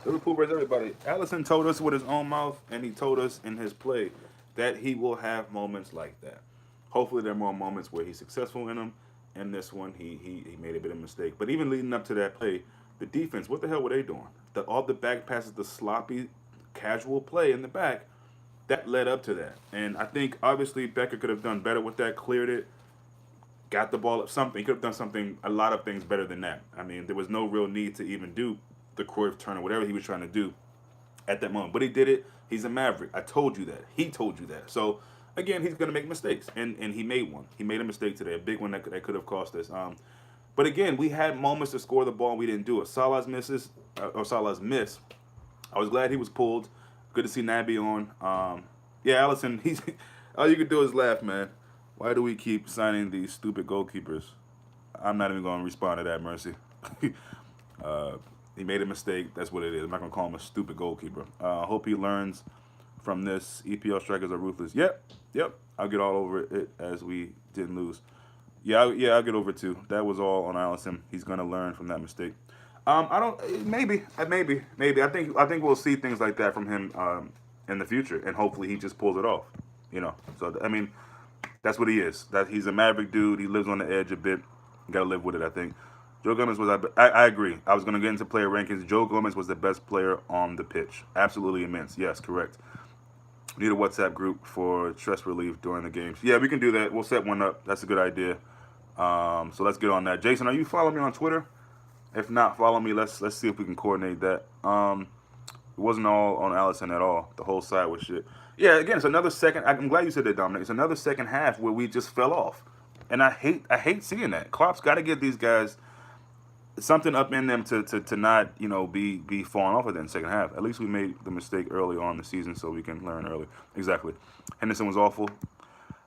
Liverpool versus everybody. Allison told us with his own mouth, and he told us in his play that he will have moments like that. Hopefully, there are more moments where he's successful in them. In this one, he made a bit of a mistake. But even leading up to that play, the defense, what the hell were they doing? All the back passes, the sloppy, casual play in the back, that led up to that. And I think obviously Becker could have done better with that, cleared it, got the ball up something. He could have done something, a lot of things better than that. I mean, there was no real need to even do the Cruyff turn or whatever he was trying to do at that moment. But he did it. He's a maverick. I told you that. He told you that. So again, he's going to make mistakes, and he made one. He made a mistake today, a big one that could have cost us. But again, we had moments to score the ball, and we didn't do it. Salah's miss. I was glad he was pulled. Good to see Naby on. Yeah, Allison. He's all you can do is laugh, man. Why do we keep signing these stupid goalkeepers? I'm not even going to respond to that, Mercy. uh, he made a mistake. That's what it is. I'm not going to call him a stupid goalkeeper. I hope he learns from this. EPL strikers are ruthless. Yep. I'll get all over it as we didn't lose. I'll get over it too. That was all on Allison. He's going to learn from that mistake. I don't. Maybe. I think we'll see things like that from him in the future, and hopefully he just pulls it off. So I mean, that's what he is. That he's a maverick dude. He lives on the edge a bit. You gotta live with it, I think. Joe Gomez was. I agree. I was gonna get into player rankings. Joe Gomez was the best player on the pitch. Absolutely immense. Yes, correct. Need a WhatsApp group for stress relief during the games. Yeah, we can do that. We'll set one up. That's a good idea. So let's get on that. Jason, are you following me on Twitter? If not, follow me. Let's see if we can coordinate that. It wasn't all on Allison at all. The whole side was shit. Yeah, again, it's another second. I'm glad you said that, Dominic. It's another second half where we just fell off, and I hate seeing that. Klopp's got to get these guys something up in them to not be falling off of that in the second half. At least we made the mistake early on in the season, so we can learn early. Exactly. Henderson was awful.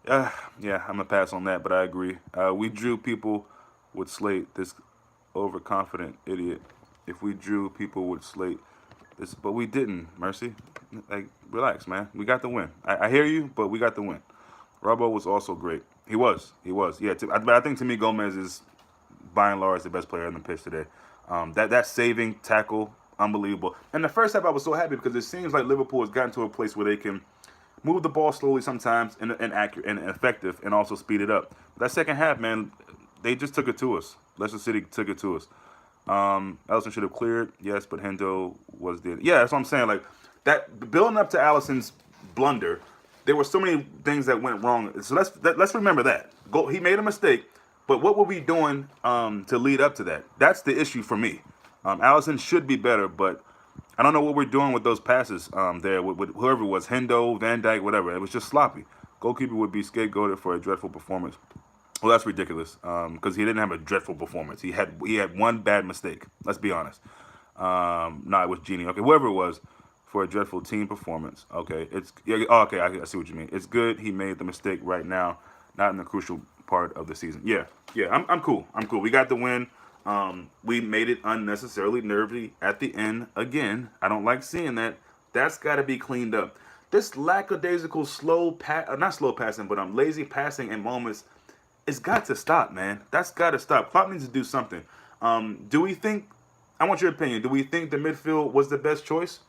Yeah, I'm gonna pass on that, but I agree. We drew people with Slate. This overconfident idiot. If we drew people would slate this, but we didn't. Mercy, like relax, man. We got the win. I hear you, but we got the win. Robbo was also great. He was. Yeah, but I think to me Gomez is by and large the best player on the pitch today. That saving tackle, unbelievable. And the first half I was so happy because it seems like Liverpool has gotten to a place where they can move the ball slowly sometimes and accurate and effective and also speed it up. That second half, man, they just took it to us. Leicester City took it to us. Allison should have cleared, yes, but Hendo was the that's what I'm saying. Like that building up to Allison's blunder, there were so many things that went wrong. So let's remember that. He made a mistake, but what were we doing to lead up to that? That's the issue for me. Allison should be better, but I don't know what we're doing with those passes there with whoever it was, Hendo, Van Dijk, whatever. It was just sloppy. Goalkeeper would be scapegoated for a dreadful performance. Well, that's ridiculous because he didn't have a dreadful performance. He had one bad mistake. Let's be honest. No, it was Genie. Okay, whoever it was for a dreadful team performance. Okay, okay. I see what you mean. It's good he made the mistake right now, not in the crucial part of the season. Yeah. I'm cool. We got the win. We made it unnecessarily nervy at the end again. I don't like seeing that. That's got to be cleaned up. This lackadaisical not slow passing, but lazy passing in moments. It's got to stop, man. That's got to stop. Klopp needs to do something. Do we think? I want your opinion. Do we think the midfield was the best choice?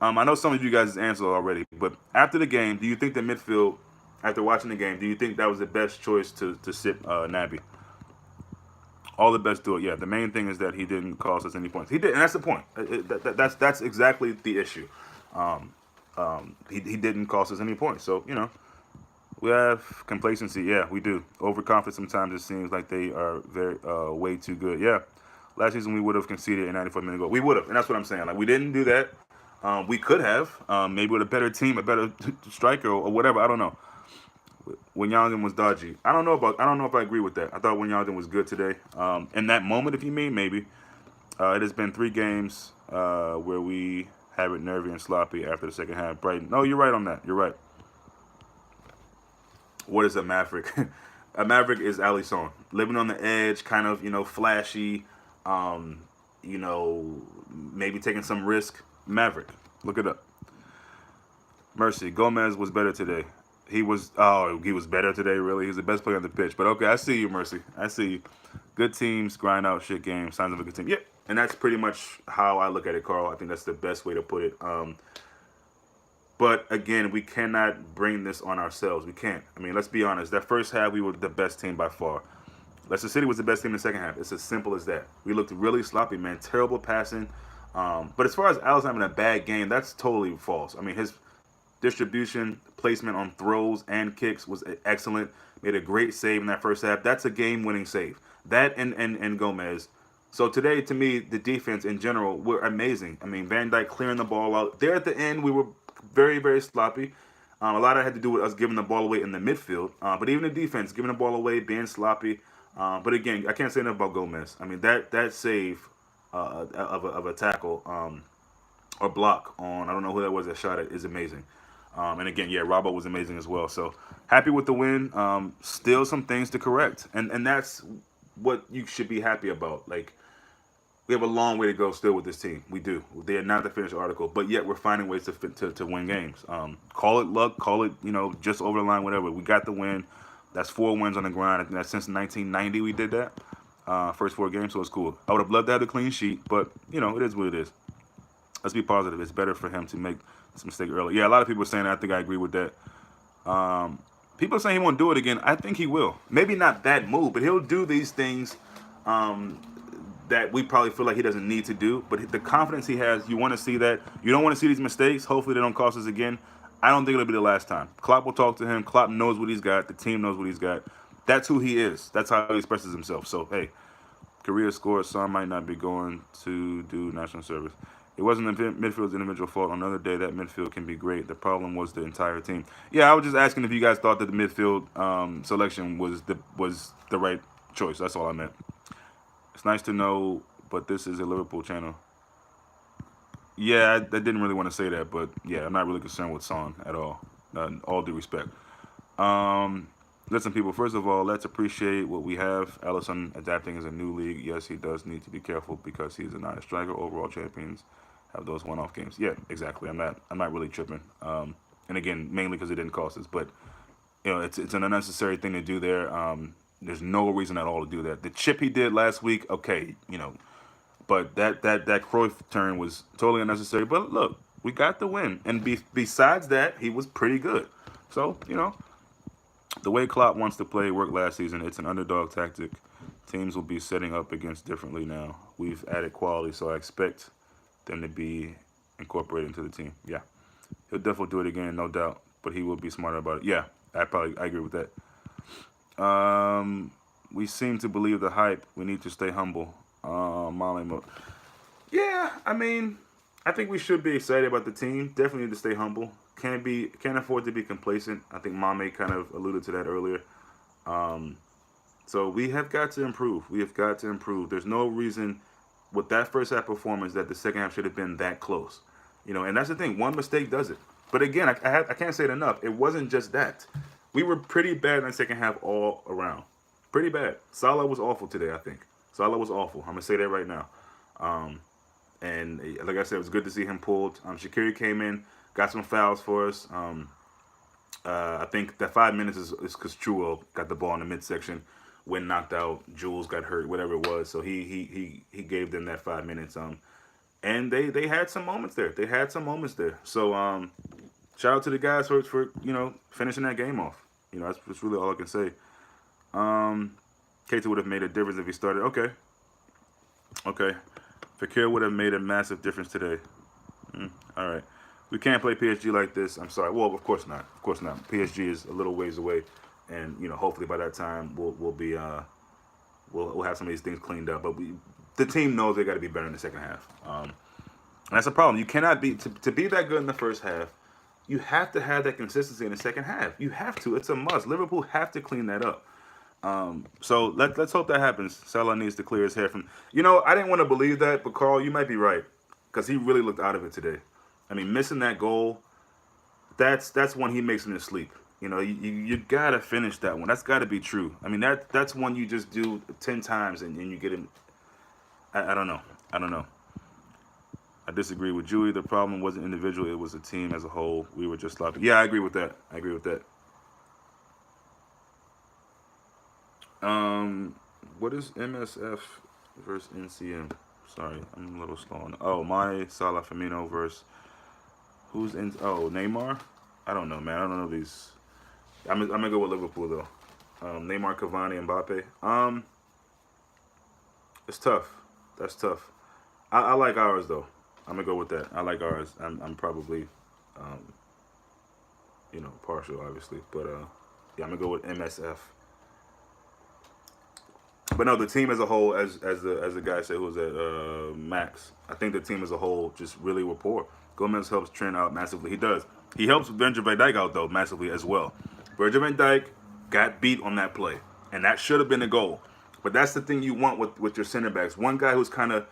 I know some of you guys answered already, but after the game, do you think the midfield, after watching the game, do you think that was the best choice to sit Naby? All the best do it. Yeah, the main thing is that he didn't cost us any points. He did, and that's the point. That's exactly the issue. He didn't cost us any points. So we have complacency. Yeah, we do. Overconfident sometimes. It seems like they are very way too good. Yeah, last season we would have conceded a 94-minute goal. We would have, and that's what I'm saying. Like we didn't do that. We could have. Maybe with a better team, a better striker, or whatever. I don't know. Wijnaldum was dodgy. I don't know if I agree with that. I thought Wijnaldum was good today. In that moment, if you mean, maybe. It has been 3 games where we have it nervy and sloppy after the second half. Brighton. No, you're right on that. You're right. What is a maverick? A maverick is Alisson. Living on the edge, kind of, flashy, maybe taking some risk. Maverick. Look it up. Mercy. Gomez was better today. He was better today, really. He's the best player on the pitch. But okay, I see you, Mercy. I see you. Good teams grind out shit games. Signs of a good team. Yeah, And that's pretty much how I look at it, Carl. I think that's the best way to put it. But again, we cannot bring this on ourselves. We can't. I mean, let's be honest. That first half, we were the best team by far. Leicester City was the best team in the second half. It's as simple as that. We looked really sloppy, man. Terrible passing. But as far as Alisson having a bad game, that's totally false. I mean, his distribution, placement on throws and kicks was excellent. Made a great save in that first half. That's a game-winning save. That and Gomez. So today, to me, the defense in general were amazing. I mean, Van Dijk clearing the ball out. There at the end, we were very, very sloppy. A lot of it had to do with us giving the ball away in the midfield. But even the defense, giving the ball away, being sloppy. But again, I can't say enough about Gomez. I mean, that save of a tackle or block on, I don't know who that was that shot it, is amazing. And again, yeah, Robbo was amazing as well. So happy with the win. Still some things to correct. And that's what you should be happy about. Like, we have a long way to go still with this team. We do. They are not the finished article, but yet we're finding ways to win games. Call it luck, call it, just over the line, whatever. We got the win. That's 4 wins on the grind. I think that's since 1990 we did that. First 4 games, so it's cool. I would have loved to have the clean sheet, but, it is what it is. Let's be positive. It's better for him to make this mistake early. Yeah, a lot of people are saying that. I think I agree with that. People are saying he won't do it again. I think he will. Maybe not that move, but he'll do these things that we probably feel like he doesn't need to do. But the confidence he has, you want to see that. You don't want to see these mistakes. Hopefully they don't cost us again. I don't think it'll be the last time. Klopp will talk to him. Klopp knows what he's got. The team knows what he's got. That's who he is. That's how he expresses himself. So, hey, career score, Son might not be going to do national service. It wasn't the midfield's individual fault. On another day, that midfield can be great. The problem was the entire team. Yeah, I was just asking if you guys thought that the midfield selection was the right choice. That's all I meant. It's nice to know, but this is a Liverpool channel. Yeah, I didn't really want to say that, but yeah, I'm not really concerned with Son at all. All due respect. Listen, people, first of all, let's appreciate what we have. Alisson adapting as a new league. Yes, he does need to be careful because he's not a striker. Overall champions have those one-off games. Yeah, exactly. I'm not really tripping. And again, mainly because it didn't cost us, but it's an unnecessary thing to do there. There's no reason at all to do that. The chip he did last week, okay, but that Cruyff turn was totally unnecessary. But look, we got the win, and besides that, he was pretty good. So the way Klopp wants to play worked last season. It's an underdog tactic. Teams will be setting up against differently now. We've added quality, so I expect them to be incorporated into the team. Yeah, he'll definitely do it again, no doubt. But he will be smarter about it. Yeah, I agree with that. We seem to believe the hype. We need to stay humble. Yeah, I mean, I think we should be excited about the team. Definitely need to stay humble. Can't afford to be complacent. I think Mame kind of alluded to that earlier. So we have got to improve. We have got to improve. There's no reason with that first half performance that the second half should have been that close. And that's the thing. One mistake does it. But again, I can't say it enough. It wasn't just that. We were pretty bad in the second half all around. Pretty bad. Salah was awful today, I think. Salah was awful. I'm going to say that right now. And like I said, it was good to see him pulled. Shaqiri came in, got some fouls for us. I think that 5 minutes is because Chua got the ball in the midsection when knocked out. Jules got hurt, whatever it was. So he gave them that 5 minutes. And they had some moments there. So shout out to the guys for finishing that game off. That's really all I can say. Keita would have made a difference if he started. Okay. Fekir would have made a massive difference today. All right. We can't play PSG like this. I'm sorry. Well, of course not. PSG is a little ways away, and hopefully by that time we'll be we'll have some of these things cleaned up. But the team knows they got to be better in the second half. And that's a problem. You cannot be to be that good in the first half. You have to have that consistency in the second half. You have to. It's a must. Liverpool have to clean that up. So let's hope that happens. Salah needs to clear his hair from. I didn't want to believe that, but Carl, you might be right because he really looked out of it today. I mean, missing that goal, that's one he makes in his sleep. You gotta finish that one. That's got to be true. I mean, that's one you just do 10 times and you get him. I don't know. I disagree with Julie. The problem wasn't individual; it was a team as a whole. We were just sloppy. Yeah, I agree with that. What is MSF versus NCM? Sorry, I'm a little slow on. Oh, Mane, Salah, Firmino versus who's in? Oh, Neymar. I don't know, man. I don't know these. I'm gonna go with Liverpool though. Neymar, Cavani, Mbappe. It's tough. That's tough. I like ours though. I'm gonna go with that. I like ours. I'm probably, um, partial obviously, but yeah, I'm gonna go with MSF. But no, the team as a whole, as the guy said who was at Max, I think the team as a whole just really rapport. Gomez helps Trent out massively. He does. He helps Virgil van Dijk out though massively as well. Virgil van Dijk got beat on that play, and that should have been a goal. But that's the thing you want with your center backs. One guy who's kind of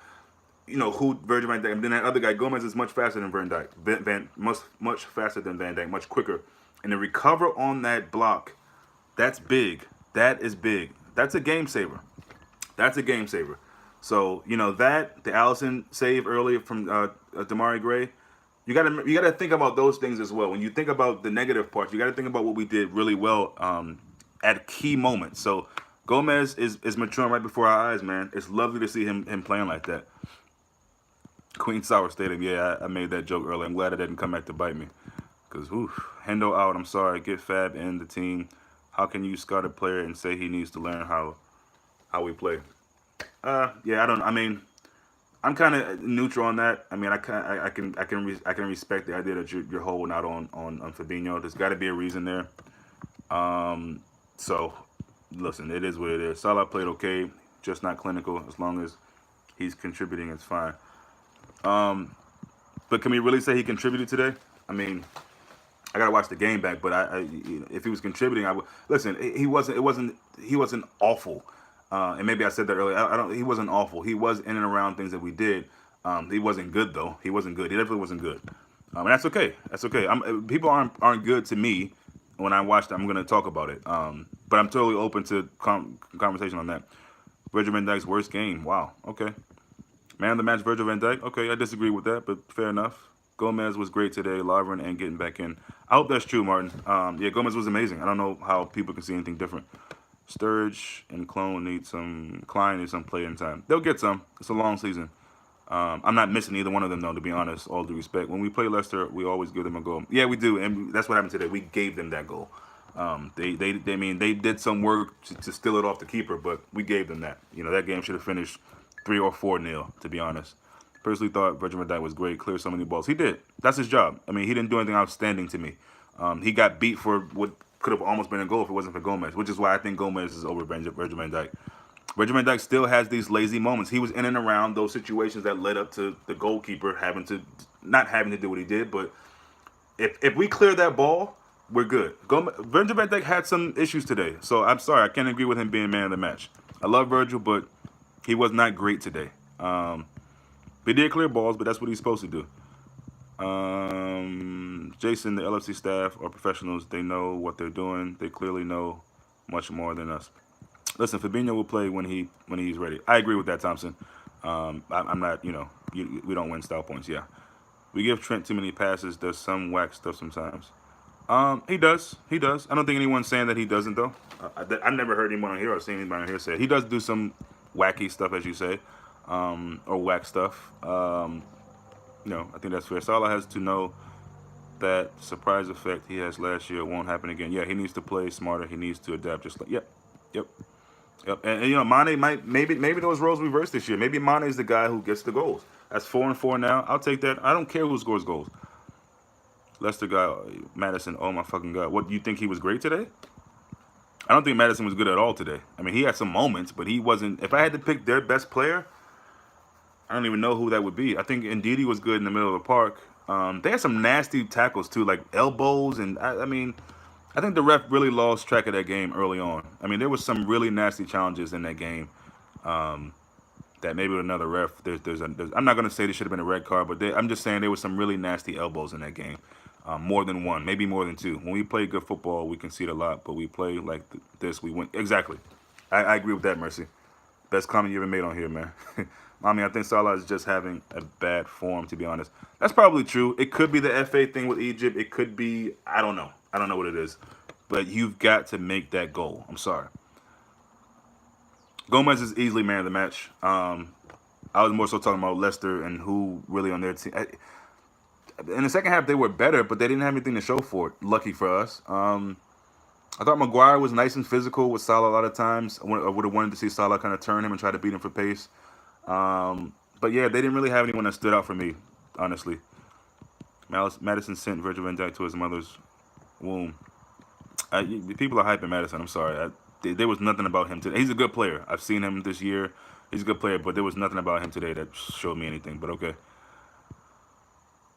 who Virgil van Dijk, and then that other guy Gomez is much faster than Van Dijk. Much faster than Van Dijk, much quicker. And to recover on that block, that's big. That is big. That's a game saver. That's a game saver. So that the Allison save earlier from Damari Gray, you gotta think about those things as well. When you think about the negative parts, you gotta think about what we did really well at key moments. So Gomez is maturing right before our eyes, man. It's lovely to see him playing like that. Queen Sour Stadium, yeah, I made that joke earlier. I'm glad it didn't come back to bite me. Because, Hendo out, I'm sorry. Get Fab in the team. How can you scout a player and say he needs to learn how we play? Yeah, I mean, I'm kind of neutral on that. I mean, I can respect the idea that you're holding out on Fabinho. There's got to be a reason there. So, listen, it is what it is. Salah played okay, just not clinical. As long as he's contributing, it's fine. But can we really say he contributed today? I mean, I gotta watch the game back, but if he was contributing, I would listen. He wasn't. It wasn't. He wasn't awful. And maybe I said that earlier. I don't. He wasn't awful. He was in and around things that we did. He wasn't good though. He wasn't good. He definitely wasn't good. And that's okay. That's okay. People aren't good to me. When I watched it, I'm gonna talk about it. But I'm totally open to conversation on that. Virgil van Dijk's worst game. Wow. Okay. Man of the match, Virgil van Dijk. Okay, I disagree with that, but fair enough. Gomez was great today. Lovren and getting back in. I hope that's true, Martin. Yeah, Gomez was amazing. I don't know how people can see anything different. Sturridge and Klein need some play-in time. They'll get some. It's a long season. I'm not missing either one of them, though, to be honest, all due respect. When we play Leicester, we always give them a goal. Yeah, we do, and that's what happened today. We gave them that goal. They did some work to steal it off the keeper, but we gave them that. That game should have finished 3 or 4-0, to be honest. Personally thought Virgil van Dijk was great, cleared so many balls. He did. That's his job. I mean, he didn't do anything outstanding to me. He got beat for what could have almost been a goal if it wasn't for Gomez, which is why I think Gomez is over Virgil van Dijk. Virgil van Dijk still has these lazy moments. He was in and around those situations that led up to the goalkeeper not having to do what he did, but if we clear that ball, we're good. Virgil van Dijk had some issues today, so I'm sorry. I can't agree with him being man of the match. I love Virgil, but he was not great today. He did clear balls, but that's what he's supposed to do. Jason, the LFC staff are professionals. They know what they're doing. They clearly know much more than us. Listen, Fabinho will play when he's ready. I agree with that, Thompson. I'm not, we don't win style points. Yeah, we give Trent too many passes. Does some whack stuff sometimes. He does. He does. I don't think anyone's saying that he doesn't though. I've never heard anyone on here or seen anybody on here say it. He does do some wacky stuff, as you say, or whack stuff. I think that's fair. Salah has to know that surprise effect he has last year won't happen again. Yeah, he needs to play smarter. He needs to adapt. Just like yep. And Mane maybe those roles reverse this year. Maybe Mane is the guy who gets the goals. That's 4-4 now. I'll take that. I don't care who scores goals. Leicester guy, Madison. Oh my fucking god! What, you think he was great today? I don't think Madison was good at all today. I mean, he had some moments, but he wasn't. If I had to pick their best player, I don't even know who that would be. I think Ndidi was good in the middle of the park. They had some nasty tackles too, like elbows, and I think the ref really lost track of that game early on. I mean, there was some really nasty challenges in that game. That maybe with another ref, I'm not going to say there should have been a red card, but I'm just saying there was some really nasty elbows in that game. More than one, maybe more than two. When we play good football, we concede a lot, but we play like this, we win. Exactly. I agree with that, Mercy. Best comment you ever made on here, man. I mean, I think Salah is just having a bad form, to be honest. That's probably true. It could be the FA thing with Egypt. It could be, I don't know. I don't know what it is. But you've got to make that goal. I'm sorry. Gomez is easily man of the match. I was more so talking about Leicester and who really on their team. In the second half, they were better, but they didn't have anything to show for it. Lucky for us. I thought Maguire was nice and physical with Salah a lot of times. I would have wanted to see Salah kind of turn him and try to beat him for pace. But yeah, they didn't really have anyone that stood out for me, honestly. Madison sent Virgil van Dijk to his mother's womb. People are hyping Madison. I'm sorry. There was nothing about him today. He's a good player. I've seen him this year. He's a good player, but there was nothing about him today that showed me anything. But okay.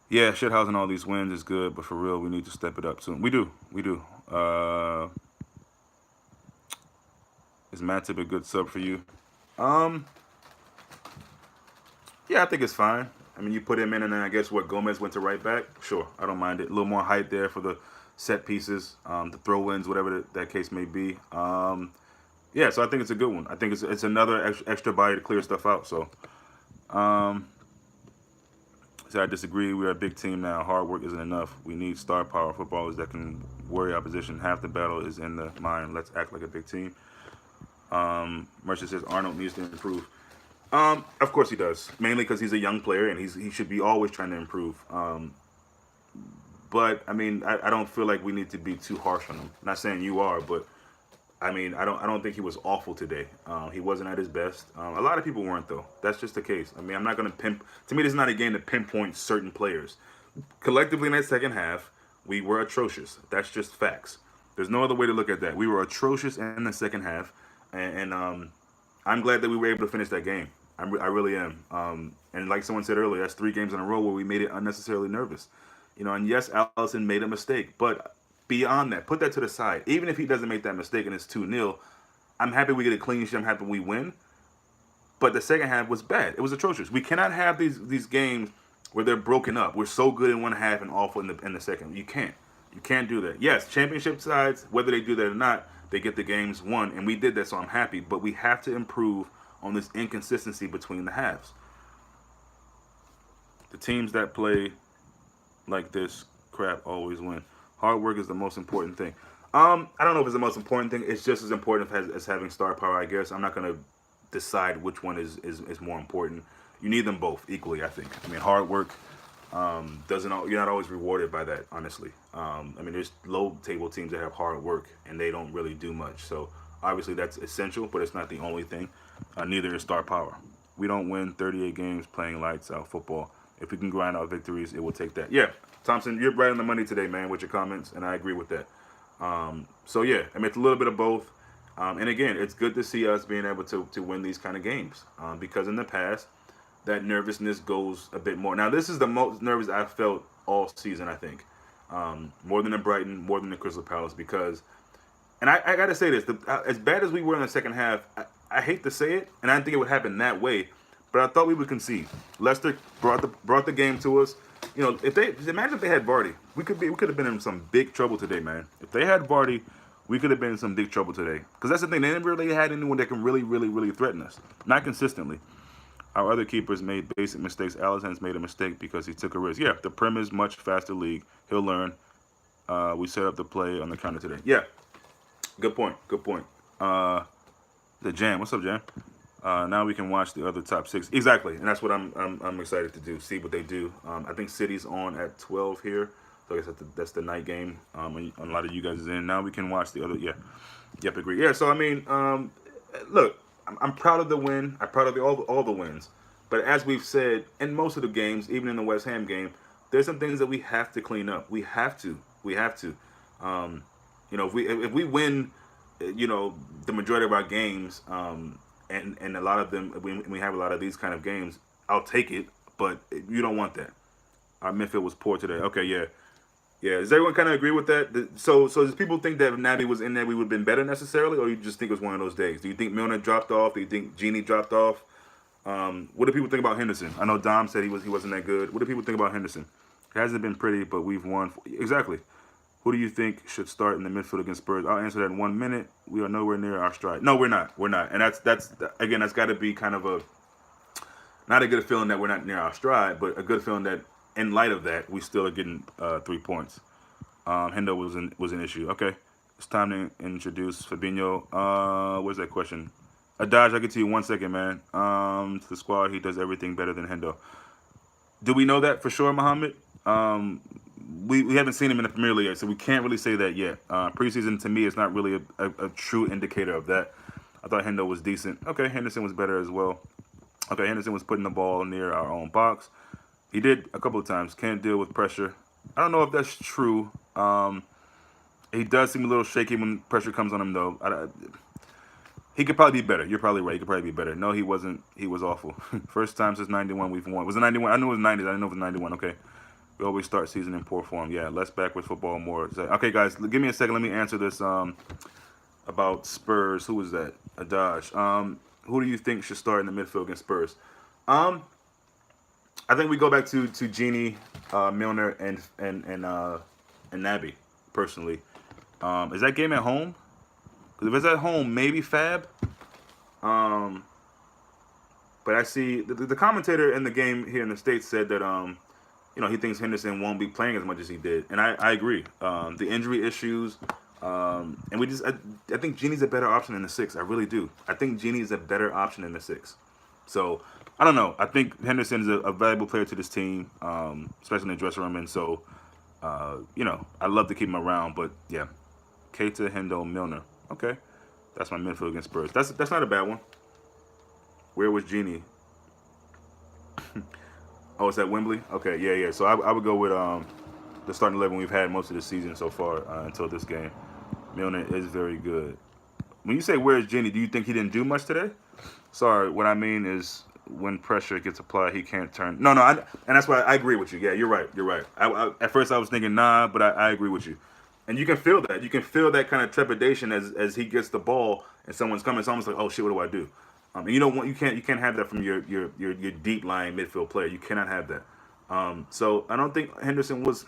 Yeah, shithousing all these wins is good, but for real, we need to step it up soon. We do. Is Matip a good sub for you? Yeah, I think it's fine. I mean, you put him in, and then I guess what, Gomez went to right back? Sure, I don't mind it. A little more height there for the set pieces, the throw-ins, whatever that case may be. Yeah, so I think it's a good one. I think it's another extra body to clear stuff out. So I disagree. We're a big team now. Hard work isn't enough. We need star power footballers that can worry opposition. Half the battle is in the mind. Let's act like a big team. Mercer says Arnold needs to improve. Of course he does. Mainly because he's a young player and he should be always trying to improve. But I mean, I don't feel like we need to be too harsh on him. I'm not saying you are, but I mean, I don't think he was awful today. He wasn't at his best. A lot of people weren't though. That's just the case. I mean, I'm not going to to me, this is not a game to pinpoint certain players. Collectively in that second half, we were atrocious. That's just facts. There's no other way to look at that. We were atrocious in the second half, and I'm glad that we were able to finish that game. I really am. And like someone said earlier, that's 3 games in a row where we made it unnecessarily nervous. And yes, Allison made a mistake, but beyond that, put that to the side. Even if he doesn't make that mistake and it's 2-0, I'm happy we get a clean sheet. I'm happy we win. But the second half was bad. It was atrocious. We cannot have these games where they're broken up. We're so good in one half and awful in the second. You can't. You can't do that. Yes, championship sides, whether they do that or not, they get the games won, and we did that, so I'm happy. But we have to improve on this inconsistency between the halves. The teams that play like this crap always win. Hard work is the most important thing. I don't know if it's the most important thing. It's just as important as having star power, I guess. I'm not going to decide which one is more important. You need them both equally, I think. I mean, hard work you're not always rewarded by that, honestly. I mean, there's low-table teams that have hard work, and they don't really do much. So, obviously, that's essential, but it's not the only thing. Neither is star power. We don't win 38 games playing lights-out football. If we can grind out victories, it will take that. Yeah, Thompson, you're right on the money today, man, with your comments, and I agree with that. So, yeah, I mean, it's a little bit of both. And, again, it's good to see us being able to win these kind of games because in the past, that nervousness goes a bit more. Now, this is the most nervous I've felt all season, I think. More than the Brighton, more than the Crystal Palace, because, and I got to say this, as bad as we were in the second half, I hate to say it, and I didn't think it would happen that way, but I thought we would concede. Leicester brought the game to us. Imagine if they had Vardy, we could have been in some big trouble today, man. If they had Vardy, we could have been in some big trouble today. Because that's the thing, they never really had anyone that can really, really, really threaten us. Not consistently. Our other keepers made basic mistakes. Allison's made a mistake because he took a risk. Yeah, the Prem is much faster league. He'll learn. We set up the play on the counter today. Yeah, good point. The Jam, what's up, Jam? Now we can watch the other top 6. Exactly, and that's what I'm excited to do. See what they do. I think City's on at 12 here. So I guess that's the night game. A lot of you guys is in. Now we can watch the other. Yeah, yep, agree. Yeah, so I mean, look. I'm proud of the win. I'm proud of all the wins. But as we've said, in most of the games, even in the West Ham game, there's some things that we have to clean up. We have to. If we win, the majority of our games, and a lot of them, we have a lot of these kind of games, I'll take it. But you don't want that. Our midfield was poor today. Okay, yeah. Yeah, does everyone kind of agree with that? So does people think that if Naby was in there, we would have been better necessarily, or you just think it was one of those days? Do you think Milner dropped off? Do you think Genie dropped off? What do people think about Henderson? I know Dom said he wasn't that good. What do people think about Henderson? It hasn't been pretty, but we've won. Exactly. Who do you think should start in the midfield against Spurs? I'll answer that in 1 minute. We are nowhere near our stride. No, we're not. And that's again, that's got to be kind of not a good feeling that we're not near our stride, but a good feeling that in light of that, we still are getting 3 points. Hendo was an issue. Okay, it's time to introduce Fabinho. Where's that question? Adaj, I'll get to you 1 second, man. To the squad, he does everything better than Hendo. Do we know that for sure, Muhammad? Um, we haven't seen him in the Premier League yet, so we can't really say that yet. Preseason, to me, is not really a true indicator of that. I thought Hendo was decent. Okay, Henderson was better as well. Okay, Henderson was putting the ball near our own box. He did a couple of times. Can't deal with pressure. I don't know if that's true. He does seem a little shaky when pressure comes on him, though. He could probably be better. You're probably right. He could probably be better. No, he wasn't. He was awful. First time since '91 we've won. Was it '91? I knew it was '90s. I didn't know it was '91. Okay. We always start season in poor form. Yeah, less backwards football, more. Okay, guys, give me a second. Let me answer this about Spurs. Who was that? Adaj. Who do you think should start in the midfield against Spurs? I think we go back to Genie, Milner, and Naby. Personally, is that game at home? Because if it's at home, maybe Fab. Um, but I see the commentator in the game here in the States said that he thinks Henderson won't be playing as much as he did, and I agree. The injury issues, and I think Genie's a better option in the six. I really do. I think Genie's a better option in the six. So I don't know. I think Henderson is a valuable player to this team, especially in the dressing room, and so I'd love to keep him around. But yeah, Keita, Hendo, Milner. Okay, that's my midfield against Spurs. That's not a bad one. Where was Genie? Oh, it's at Wembley. Okay, yeah. So I would go with the starting 11 we've had most of the season so far until this game. Milner is very good. When you say where's Genie, do you think he didn't do much today? Sorry, what I mean is when pressure gets applied, he can't turn. No, and that's why I agree with you. Yeah, you're right. At first I was thinking nah, but I agree with you. And you can feel that. You can feel that kind of trepidation as he gets the ball and someone's coming. It's almost like, oh shit, what do I do? And you don't want, you can't have that from your deep lying midfield player. You cannot have that. So I don't think Henderson was.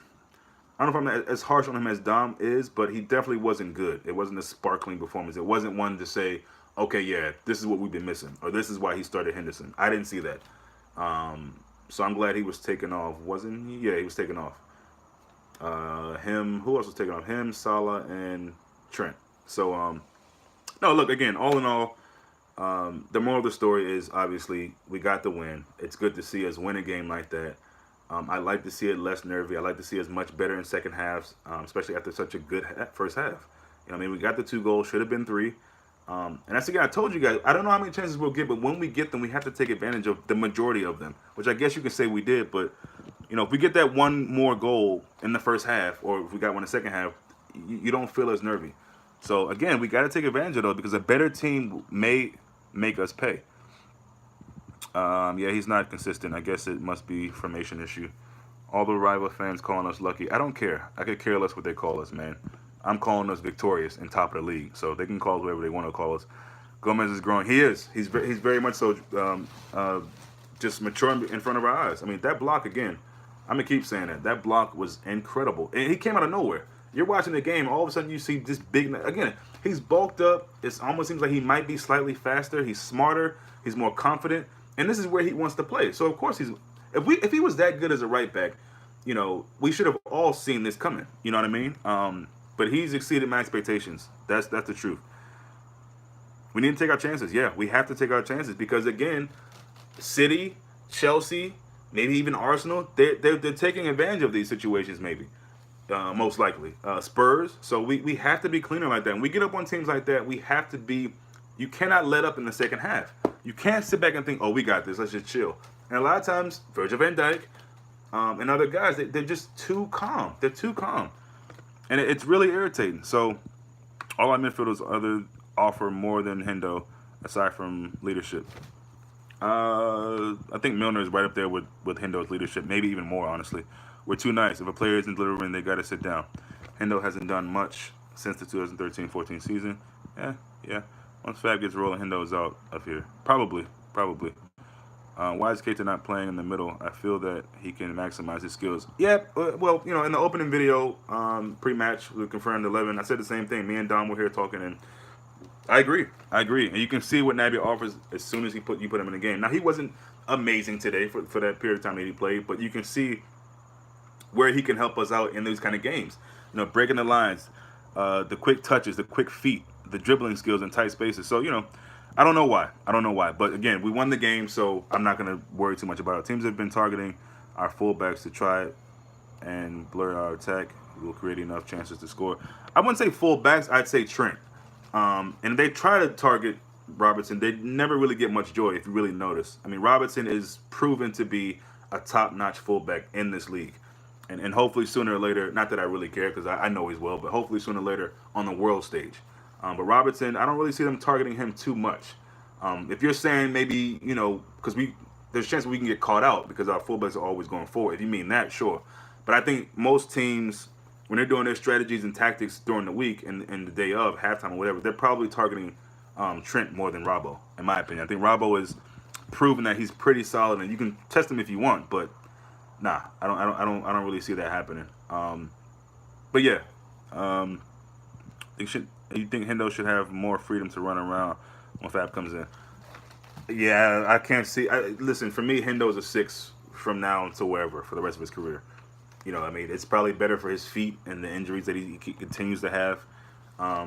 I don't know if I'm as harsh on him as Dom is, but he definitely wasn't good. It wasn't a sparkling performance. It wasn't one to say, okay, yeah, this is what we've been missing, or this is why he started Henderson. I didn't see that. So I'm glad he was taken off, wasn't he? Yeah, he was taken off. Him. Who else was taken off? Him, Salah, and Trent. So no, look again. All in all, the moral of the story is obviously we got the win. It's good to see us win a game like that. I like to see it less nervy. I like to see us much better in second halves, especially after such a good first half. We got the 2 goals. Should have been 3. And that's again, I told you guys, I don't know how many chances we'll get, but when we get them, we have to take advantage of the majority of them, which I guess you can say we did. But, if we get that one more goal in the first half, or if we got one in the second half, you don't feel as nervy. So, again, we got to take advantage of those because a better team may make us pay. Yeah, he's not consistent. I guess it must be formation issue. All the rival fans calling us lucky. I don't care. I could care less what they call us, man. I'm calling us victorious and top of the league. So they can call us whatever they want to call us. Gomez is growing. He is. He's very much so just maturing in front of our eyes. I mean, that block, again, I'm going to keep saying that. That block was incredible. And he came out of nowhere. You're watching the game. All of a sudden, you see this big... Again, he's bulked up. It almost seems like he might be slightly faster. He's smarter. He's more confident. And this is where he wants to play. So, of course, he's... If he was that good as a right back, we should have all seen this coming. You know what I mean? But he's exceeded my expectations. That's the truth. We need to take our chances. Yeah, we have to take our chances because, again, City, Chelsea, maybe even Arsenal, they're taking advantage of these situations maybe, most likely. Spurs. So we have to be cleaner like that. When we get up on teams like that, we have to be – you cannot let up in the second half. You can't sit back and think, oh, we got this. Let's just chill. And a lot of times, Virgil van Dijk and other guys, they're just too calm. They're too calm. And it's really irritating. So all our midfielders offer more than Hendo, aside from leadership. I think Milner is right up there with Hendo's leadership, maybe even more, honestly. We're too nice. If a player isn't delivering, they got to sit down. Hendo hasn't done much since the 2013-14 season. Yeah. Once Fab gets rolling, Hendo is out of here. Probably. Why is Keita not playing in the middle? I feel that he can maximize his skills. Yeah, well, in the opening video, pre-match, we confirmed 11. I said the same thing. Me and Dom were here talking, and I agree. And you can see what Naby offers as soon as you put him in the game. Now, he wasn't amazing today for that period of time that he played, but you can see where he can help us out in these kind of games. Breaking the lines, the quick touches, the quick feet, the dribbling skills in tight spaces. So, I don't know why. I don't know why. But again, we won the game, so I'm not going to worry too much about it. Teams have been targeting our fullbacks to try it and blur our attack. We'll create enough chances to score. I wouldn't say fullbacks. I'd say Trent. And they try to target Robertson. They never really get much joy, if you really notice. I mean, Robertson is proven to be a top-notch fullback in this league. And hopefully sooner or later, not that I really care because I know he's well, but hopefully sooner or later on the world stage. But Robertson, I don't really see them targeting him too much. If you're saying maybe, because there's a chance we can get caught out because our fullbacks are always going forward. If you mean that, sure. But I think most teams, when they're doing their strategies and tactics during the week and the day of, halftime or whatever, they're probably targeting Trent more than Robbo, in my opinion. I think Robbo is proven that he's pretty solid, and you can test him if you want, but nah, I don't really see that happening. But yeah, you think Hendo should have more freedom to run around when Fab comes in? Yeah, I can't see. Listen, for me, Hendo's a 6 from now until wherever for the rest of his career. I mean, it's probably better for his feet and the injuries that he continues to have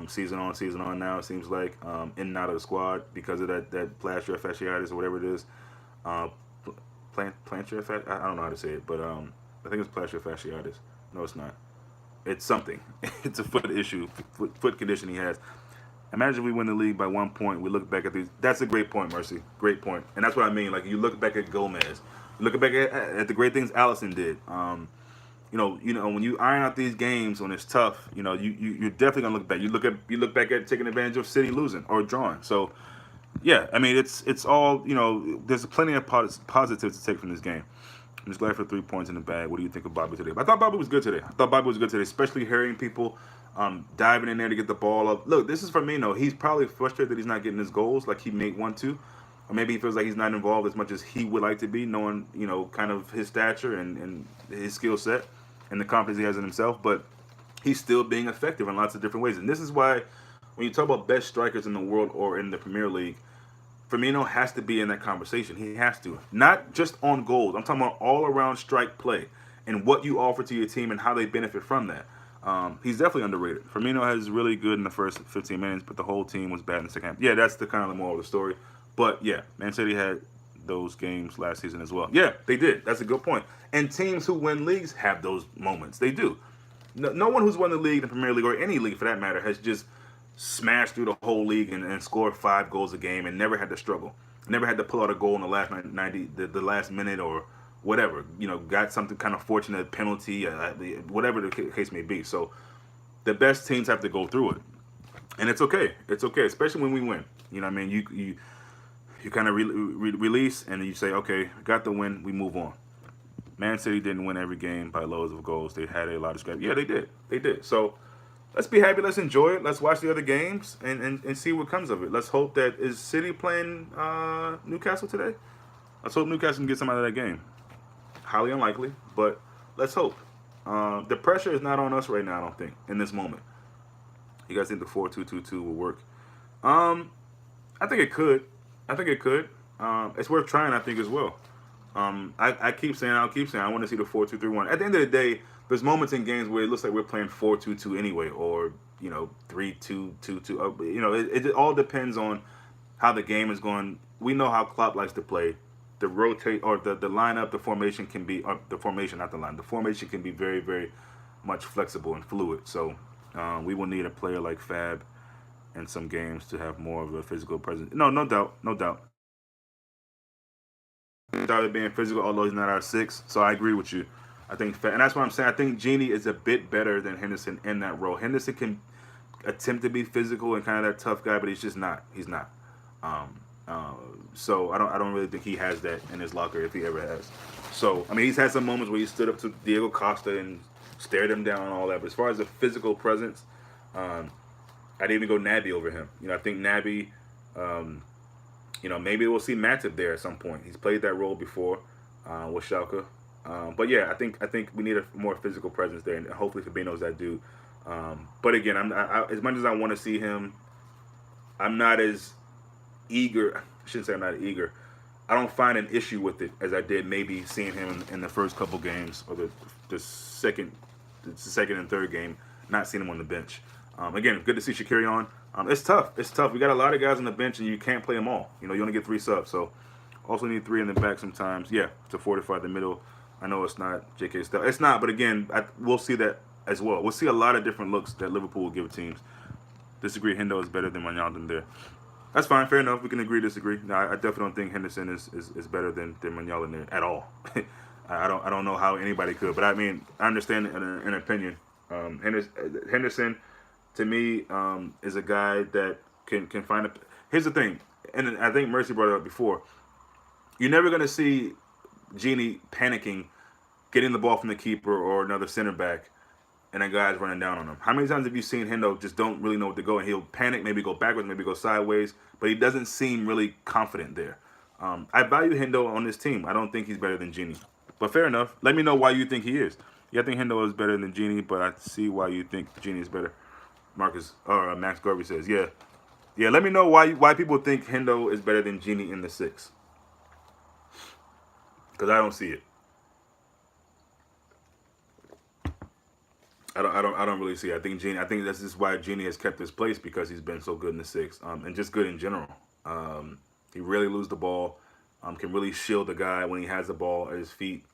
season on, season on now, it seems like, in and out of the squad because of that plantar fasciitis or whatever it is. Plantar fasciitis? I don't know how to say it, but I think it's plantar fasciitis. No, it's not. It's something. It's a foot issue, foot condition he has. Imagine we win the league by 1 point. We look back at these. That's a great point, Mercy. Great point. And that's what I mean. Like, you look back at Gomez. You look back at the great things Allison did. When you iron out these games when it's tough, you're definitely gonna look back. You look back at taking advantage of City losing or drawing. So, yeah, I mean it's all There's plenty of positives to take from this game. I'm just glad for 3 points in the bag. What do you think of Bobby today? I thought Bobby was good today. Especially hearing people diving in there to get the ball up. Look, this is Firmino. He's probably frustrated that he's not getting his goals like he may want to. Or maybe he feels like he's not involved as much as he would like to be, knowing, kind of his stature and his skill set and the confidence he has in himself. But he's still being effective in lots of different ways. And this is why when you talk about best strikers in the world or in the Premier League, Firmino has to be in that conversation. He has to. Not just on goals. I'm talking about all-around strike play and what you offer to your team and how they benefit from that. He's definitely underrated. Firmino has really good in the first 15 minutes, but the whole team was bad in the second half. Yeah, that's the kind of the moral of the story. But, yeah, Man City had those games last season as well. Yeah, they did. That's a good point. And teams who win leagues have those moments. They do. No one who's won the league, the Premier League, or any league for that matter, has just smashed through the whole league and scored 5 goals a game and never had to struggle. Never had to pull out a goal in the last 90, the last minute or whatever. Got something kind of fortunate penalty, whatever the case may be. So the best teams have to go through it. And it's okay. It's okay, especially when we win. You know what I mean? You kind of release and you say, okay, got the win, we move on. Man City didn't win every game by loads of goals. They had a lot of scrap. Yeah, they did. They did. So let's be happy. Let's enjoy it. Let's watch the other games and see what comes of it. Let's hope that is City playing Newcastle today? Let's hope Newcastle can get some out of that game. Highly unlikely, but let's hope. The pressure is not on us right now, I don't think, in this moment. You guys think the 4-2-2-2 will work? I think it could. It's worth trying, I think, as well. I'll keep saying, I want to see the 4-2-3-1. At the end of the day, there's moments in games where it looks like we're playing 4-2-2 anyway, or 3-2-2-2. It all depends on how the game is going. We know how Klopp likes to play. The rotate or the lineup, the formation can be the formation, not the line. The formation can be very, very much flexible and fluid. So we will need a player like Fab in some games to have more of a physical presence. No doubt. Started being physical, although he's not our 6. So I agree with you. I think, and that's what I'm saying. I think Genie is a bit better than Henderson in that role. Henderson can attempt to be physical and kind of that tough guy, but he's just not. He's not. So I don't really think he has that in his locker if he ever has. So I mean, he's had some moments where he stood up to Diego Costa and stared him down and all that. But as far as the physical presence, I'd even go Naby over him. I think Naby. Maybe we'll see Matip there at some point. He's played that role before with Schalke. But yeah, I think we need a more physical presence there, and hopefully Fabinho's that dude. But again, I as much as I want to see him, I'm not as eager. I shouldn't say I'm not eager. I don't find an issue with it as I did maybe seeing him in the first couple games or the second and third game, not seeing him on the bench. Again, good to see Shaqiri on. It's tough. It's tough. We got a lot of guys on the bench, and you can't play them all. You only get 3 subs, so also need 3 in the back sometimes. Yeah, to fortify the middle. I know it's not J.K. style. It's not, but again, we'll see that as well. We'll see a lot of different looks that Liverpool will give teams. Disagree. Hendo is better than Wijnaldum there. That's fine. Fair enough. We can agree, disagree. No, I definitely don't think Henderson is better than Wijnaldum there at all. I don't know how anybody could, but I mean I understand an opinion. Henderson to me is a guy that can find a. Here's the thing, and I think Mercy brought it up before. You're never gonna see Genie panicking, getting the ball from the keeper or another center back, and a guy's running down on him. How many times have you seen Hendo just don't really know what to go, and he'll panic, maybe go backwards, maybe go sideways, but he doesn't seem really confident there. I value Hendo on this team. I don't think he's better than Genie. But fair enough. Let me know why you think he is. Yeah, I think Hendo is better than Genie, but I see why you think Genie is better. Marcus or Max Garvey says, yeah. Let me know why people think Hendo is better than Genie in the 6, because I don't see it. I don't really see it. I think this is why Genie has kept his place, because he's been so good in the 6, and just good in general. He rarely loses the ball. Can really shield the guy when he has the ball at his feet.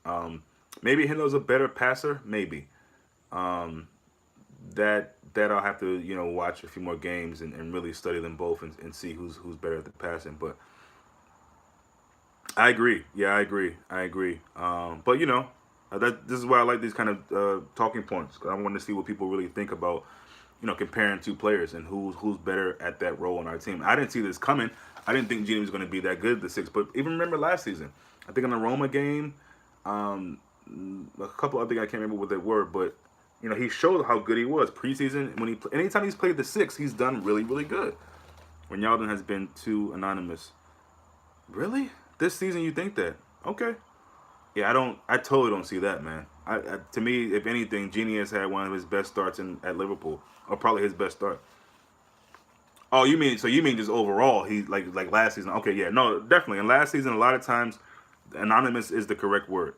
Maybe Hendo's a better passer, maybe. That I'll have to watch a few more games and really study them both and see who's better at the passing. But I agree. Yeah, I agree. But this is why I like these kind of talking points, because I want to see what people really think about comparing 2 players and who's better at that role on our team. I didn't see this coming. I didn't think Genie was going to be that good at the 6, but even remember last season, I think in the Roma game, a couple, I think I can't remember what they were, but he showed how good he was preseason. Anytime he's played the 6, he's done really, really good. Wijnaldum has been too anonymous. Really? This season you think that? Okay. Yeah, I totally don't see that, man. To me, if anything, Genie has had one of his best starts at Liverpool, or probably his best start. Oh, you mean just overall? He like last season? Okay, yeah, no, definitely. And last season, a lot of times, anonymous is the correct word.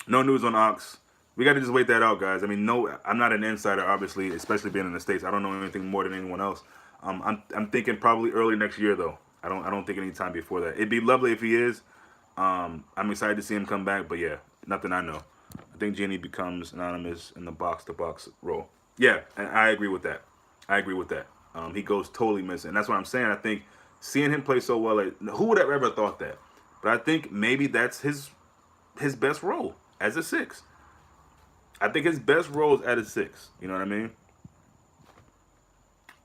No news on Ox. We got to just wait that out, guys. I mean, no, I'm not an insider, obviously, especially being in the States. I don't know anything more than anyone else. I'm thinking probably early next year though. I don't think any time before that. It'd be lovely if he is. I'm excited to see him come back, but yeah, nothing I know. I think Genie becomes anonymous in the box-to-box role. Yeah, and I agree with that. He goes totally missing. And that's what I'm saying. I think seeing him play so well, who would have ever thought that? But I think maybe that's his best role as a 6. I think his best role is at a 6. You know what I mean?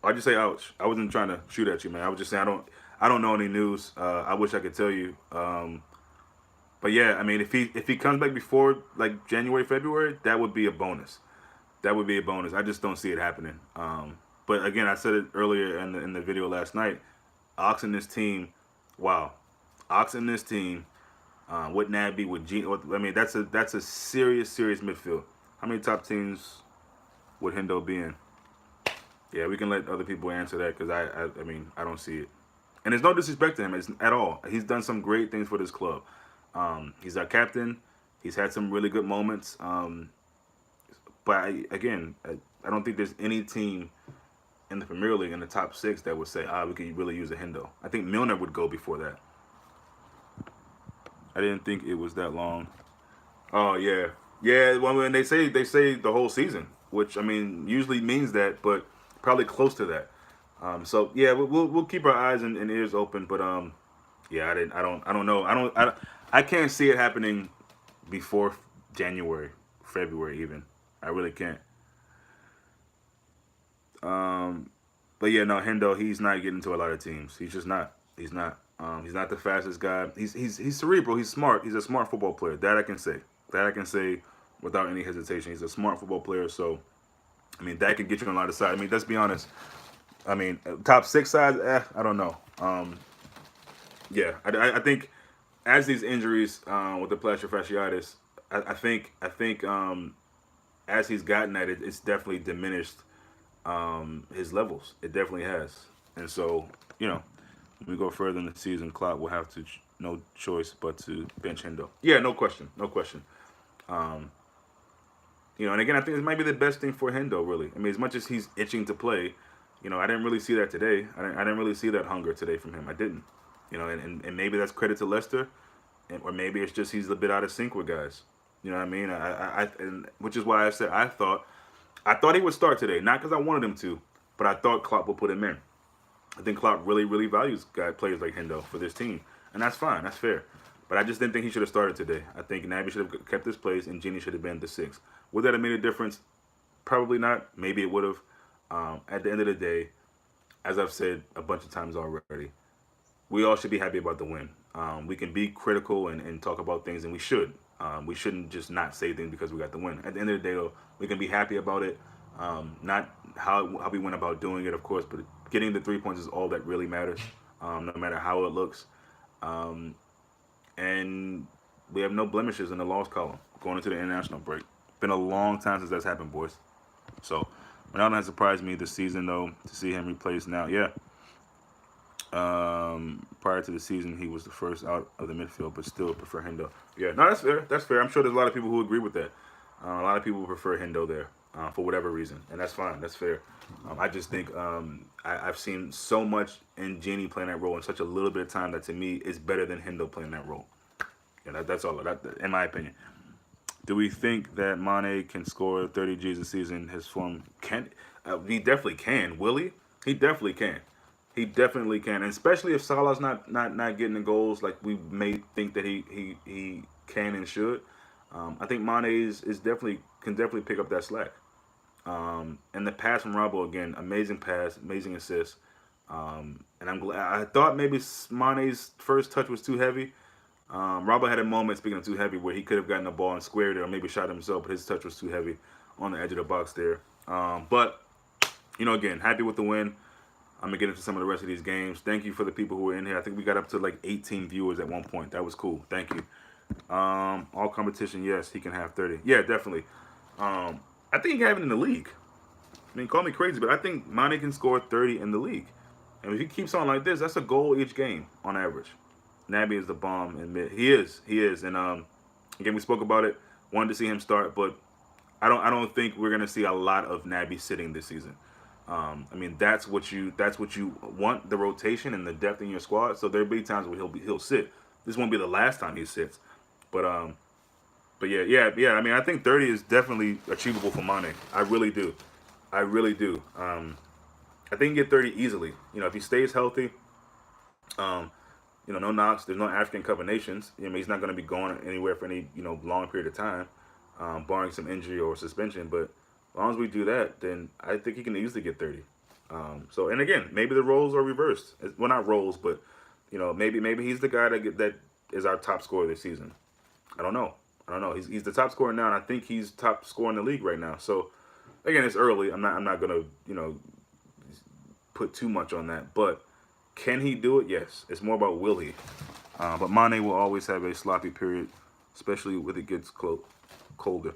I just say ouch. I wasn't trying to shoot at you, man. I was just saying I don't know any news. I wish I could tell you. But yeah, I mean, if he comes back before like January, February, that would be a bonus. I just don't see it happening. But again, I said it earlier in the video last night. Ox in this team, wow. Ox in this team, with Naby, with Gene. I mean, that's a serious midfield. How many top teams would Hendo be in? Yeah, we can let other people answer that, because I mean, I don't see it. And there's no disrespect to him at all. He's done some great things for this club. He's our captain. He's had some really good moments. But I don't think there's any team in the Premier League in the top 6 that would say, we could really use a Hendo. I think Milner would go before that. I didn't think it was that long. Oh yeah, yeah. Well, when they say the whole season, which I mean usually means that, but probably close to that. So yeah, we'll keep our eyes and ears open. But yeah, I don't know. I can't see it happening before January, February even. I really can't. But yeah, no, Hendo, he's not getting to a lot of teams. He's just not. He's not. He's not the fastest guy. He's cerebral. He's smart. He's a smart football player. That I can say without any hesitation. He's a smart football player. So, I mean, that could get you on a lot of sides. I mean, let's be honest. I mean, top 6 sides, I don't know. Yeah, I think as these injuries with the plantar fasciitis, I think as he's gotten at it, it's definitely diminished his levels. It definitely has. And so, when we go further in the season, Klopp will have to no choice but to bench Hendo. Yeah, no question. And again, I think this might be the best thing for Hendo, really. I mean, as much as he's itching to play, I didn't really see that today. I didn't really see that hunger today from him. I didn't. And maybe that's credit to Leicester, or maybe it's just he's a bit out of sync with guys. You know what I mean? And which is why I said I thought he would start today, not because I wanted him to, but I thought Klopp would put him in. I think Klopp really, really values players like Hendo for this team, and that's fine, that's fair. But I just didn't think he should have started today. I think Naby should have kept his place, and Genie should have been the 6. Would that have made a difference? Probably not. Maybe it would have. At the end of the day, as I've said a bunch of times already, we all should be happy about the win. We can be critical and talk about things, and we should. We shouldn't just not say things because we got the win. At the end of the day, though, we can be happy about it. Not how we went about doing it, of course, but getting the 3 points is all that really matters, no matter how it looks. And we have no blemishes in the loss column going into the international break. Been a long time since that's happened, boys. So Ronaldo has surprised me this season, though, to see him replaced now. Yeah. Prior to the season, he was the first out of the midfield, but still prefer Hendo. Yeah, no, that's fair. That's fair. I'm sure there's a lot of people who agree with that. A lot of people prefer Hendo there for whatever reason, and that's fine. That's fair. I just think I've seen so much in Genie playing that role in such a little bit of time that to me is better than Hendo playing that role. Yeah, that's all. That, in my opinion. Do we think that Mane can score 30 G's a season? His form can. He definitely can. Will he? He definitely can. He definitely can, and especially if Salah's not getting the goals like we may think that he can and should. I think Mane is definitely can definitely pick up that slack. And the pass from Robbo again, amazing pass, amazing assist. And I'm glad. I thought maybe Mane's first touch was too heavy. Robbo had a moment, speaking of too heavy, where he could have gotten the ball and squared it, or maybe shot himself, but his touch was too heavy on the edge of the box there. But again, happy with the win. I'm going to get into some of the rest of these games. Thank you for the people who were in here. I think we got up to like 18 viewers at one point. That was cool. Thank you. All competition, yes, he can have 30. Yeah, definitely. I think he can have it in the league. I mean, call me crazy, but I think Mane can score 30 in the league. And if he keeps on like this, that's a goal each game on average. Naby is the bomb in mid. He is. And again, we spoke about it. Wanted to see him start, but I don't think we're going to see a lot of Naby sitting this season. I mean, that's what you want, the rotation and the depth in your squad. So there'll be times where he'll sit. This won't be the last time he sits, but yeah. I mean, I think 30 is definitely achievable for Mane. I really do. I think he can get 30 easily. If he stays healthy, no knocks. There's no African Cup of Nations. He's not going to be going anywhere for any long period of time, barring some injury or suspension, but. As long as we do that, then I think he can easily get 30. And again, maybe the roles are reversed. Well, not roles, but maybe he's the guy that is our top scorer this season. I don't know. He's the top scorer now, and I think he's top scorer in the league right now. So again, it's early. I'm not gonna put too much on that. But can he do it? Yes. It's more about will he. But Mane will always have a sloppy period, especially when it gets colder.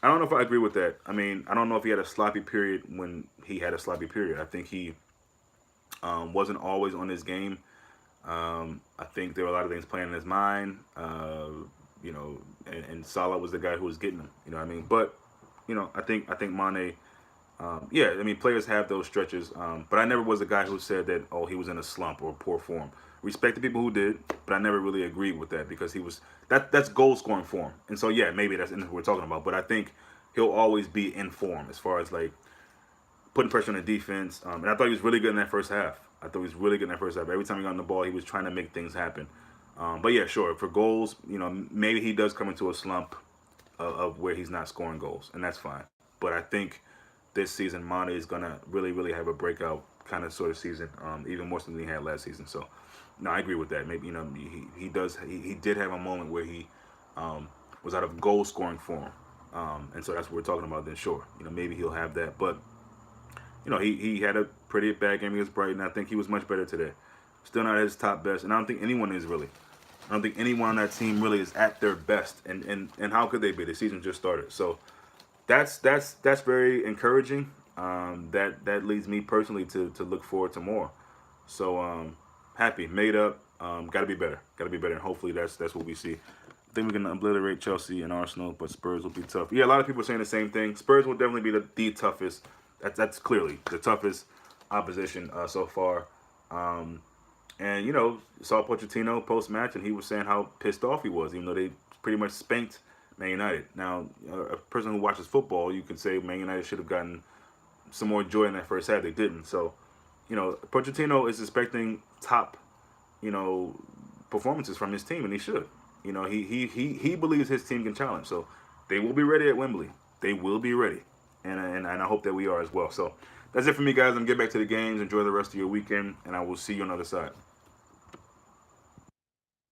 I don't know if I agree with that. I mean, I don't know if he had a sloppy period when he had a sloppy period. I think he wasn't always on his game. I think there were a lot of things playing in his mind. And Salah was the guy who was getting him. You know what I mean? But I think Mane. Players have those stretches. But I never was a guy who said that he was in a slump or poor form. Respect the people who did, but I never really agreed with that because he was that's goal scoring form. And so yeah, maybe that's what we're talking about. But I think he'll always be in form as far as like putting pressure on the defense. And I thought he was really good in that first half. Every time he got on the ball, he was trying to make things happen. But yeah, sure. For goals, maybe he does come into a slump of where he's not scoring goals, and that's fine. But I think this season, Mane is gonna really, really have a breakout kind of sort of season, even more so than he had last season. So, no, I agree with that. Maybe he did have a moment where he was out of goal scoring form, and so that's what we're talking about. Then sure, maybe he'll have that, but he had a pretty bad game against Brighton. I think he was much better today. Still not at his top best, and I don't think anyone is really. I don't think anyone on that team really is at their best, and how could they be? The season just started, so that's very encouraging. That leads me personally to look forward to more. So happy, made up, got to be better, and hopefully that's what we see. I think we can obliterate Chelsea and Arsenal, but Spurs will be tough. Yeah, a lot of people are saying the same thing. Spurs will definitely be the toughest. That's clearly the toughest opposition so far. Um, and you know, saw Pochettino post match, and he was saying how pissed off he was, even though they pretty much spanked Man United. Now, a person who watches football, you can say Man United should have gotten some more joy in that first half. They didn't. So, you know, Pochettino is expecting top, you know, performances from his team, and he should. You know, he believes his team can challenge. So they will be ready at Wembley. They will be ready, and I hope that we are as well. So that's it for me, guys. I'm getting back to the games. Enjoy the rest of your weekend, and I will see you on the other side.